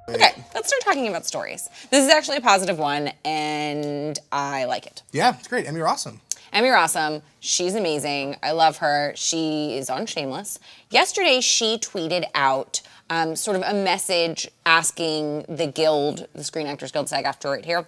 Okay, let's start talking about stories. This is actually a positive one, and I like it. Yeah, it's great. Emmy Rossum. Emmy Rossum, she's amazing. I love her. She is on Shameless. Yesterday, she tweeted out sort of a message asking the Guild, the Screen Actors Guild, SAG-AFTRA right here,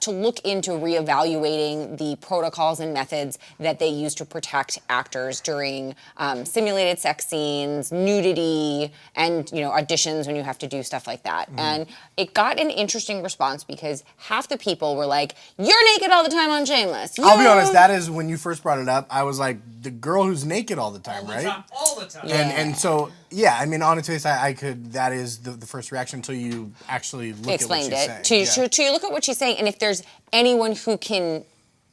to look into reevaluating the protocols and methods that they use to protect actors during simulated sex scenes, nudity, and auditions when you have to do stuff like that. And it got an interesting response because half the people were like, "You're naked all the time on Shameless." I'll be honest, that is when you first brought it up, I was like, the girl who's naked all the time, right? All the time. Yeah. And so, yeah, I mean, on its face, I could, that is the first reaction until you actually look Explained at what she's saying. To look at what she's saying, and if there's anyone who can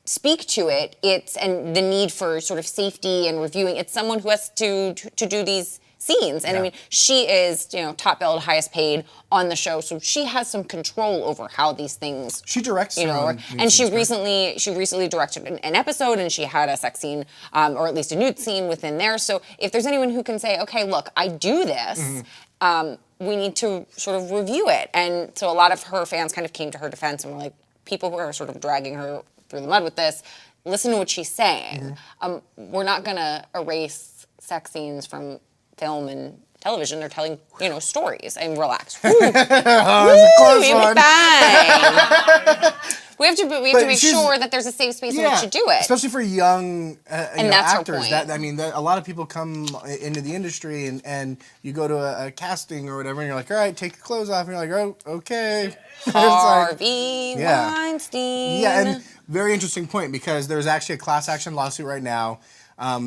speak to it, and the need for sort of safety and reviewing, it's someone who has to do these scenes. And I mean, she is, top billed, highest paid on the show, so she has some control over how these things. She directs, work. And she recently directed an episode, and she had a sex scene, or at least a nude scene within there. So if there's anyone who can say, okay, look, I do this, we need to sort of review it. And so a lot of her fans kind of came to her defense and were like, people who are sort of dragging her through the mud with this, listen to what she's saying. We're not gonna erase sex scenes from film and television. They're telling, stories. And relax. Woo. That's a close one. Bang. We have to make sure that there's a safe space in which to do it. Especially for young that's her actors. point. A lot of people come into the industry and you go to a casting or whatever, and you're like, all right, take your clothes off, and you're like, oh, okay. Harvey Weinstein. Yeah, and very interesting point, because there's actually a class action lawsuit right now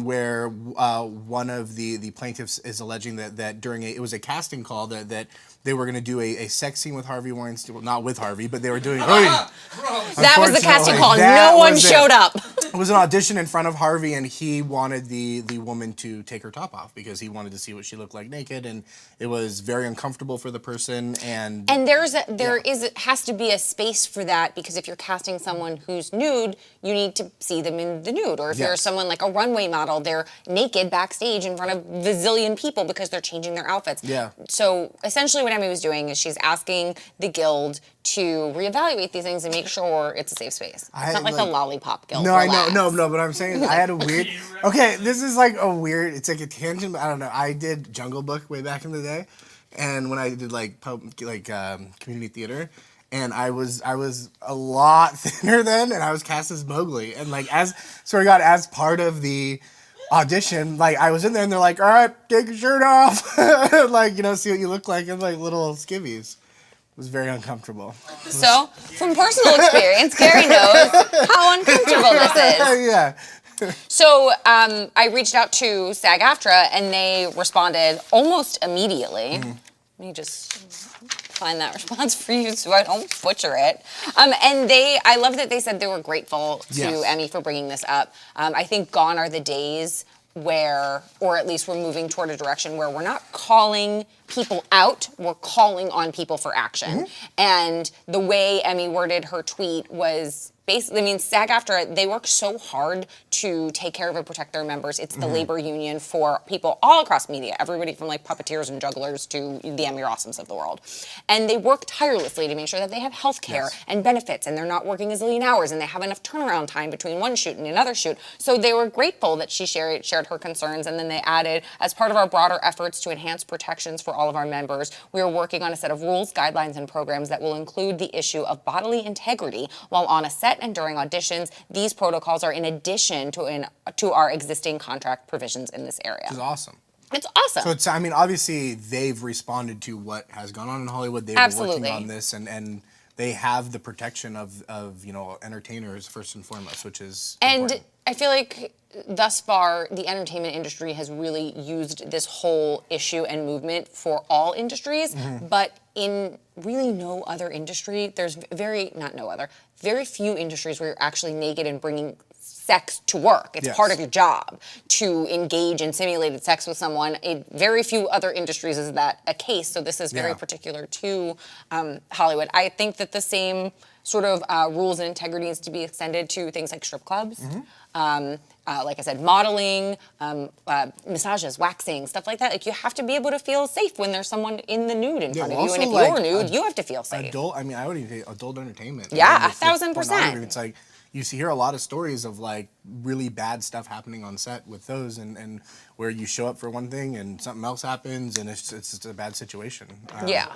where one of the plaintiffs is alleging that during it was a casting call that they were going to do a sex scene with Harvey Weinstein. Well, not with Harvey, but they were doing. That was the casting call. No one showed up. It was an audition in front of Harvey, and he wanted the woman to take her top off because he wanted to see what she looked like naked, and it was very uncomfortable for the person. And it has to be a space for that, because if you're casting someone who's nude, you need to see them in the nude. Or if you're someone like a runway model, they're naked backstage in front of a zillion people because they're changing their outfits. Yeah. So essentially what Emmy was doing is she's asking the Guild to reevaluate these things and make sure it's a safe space. It's not like the Lollipop Guild. No, relax. I know, but I'm saying I had a weird. Okay, this is like a weird. It's like a tangent, but I don't know. I did Jungle Book way back in the day, and when I did community theater, and I was a lot thinner then, and I was cast as Mowgli, and as part of the audition, I was in there, and they're like, all right, take your shirt off, see what you look like in little skivvies. It was very uncomfortable. So, from personal experience, Gary knows how uncomfortable this is. Yeah. So, I reached out to SAG-AFTRA, and they responded almost immediately. Let me just find that response for you so I don't butcher it. And I love that they said they were grateful to Emmy for bringing this up. I think gone are the days where, or at least we're moving toward a direction where we're not calling people out, we're calling on people for action. And the way Emmy worded her tweet was basically, SAG-AFTRA, they work so hard to take care of and protect their members. It's the labor union for people all across media, everybody from puppeteers and jugglers to the Emmy Rossums of the world. And they work tirelessly to make sure that they have health care and benefits, and they're not working a zillion hours, and they have enough turnaround time between one shoot and another shoot. So they were grateful that she shared her concerns, and then they added, as part of our broader efforts to enhance protections for all of our members, we are working on a set of rules, guidelines, and programs that will include the issue of bodily integrity while on a set and during auditions. These protocols are in addition to our existing contract provisions in this area. Which is awesome. It's awesome. So it's, obviously they've responded to what has gone on in Hollywood. They've been working on this, and they have the protection of entertainers first and foremost, which is important. I feel like thus far, the entertainment industry has really used this whole issue and movement for all industries, but in really no other industry, there's very few industries where you're actually naked and bringing sex to work. It's Yes. part of your job to engage in simulated sex with someone. In very few other industries is that a case, so this is very Yeah. particular to Hollywood. I think that the same sort of rules and integrity needs to be extended to things like strip clubs. Like I said, modeling, massages, waxing, stuff like that. Like you have to be able to feel safe when there's someone in the nude in front of you. And if you're nude, you have to feel safe. I would even say adult entertainment. Yeah, With 1,000%. pornography, it's like you hear a lot of stories of like really bad stuff happening on set with those, and where you show up for one thing and something else happens, and it's just a bad situation. Yeah.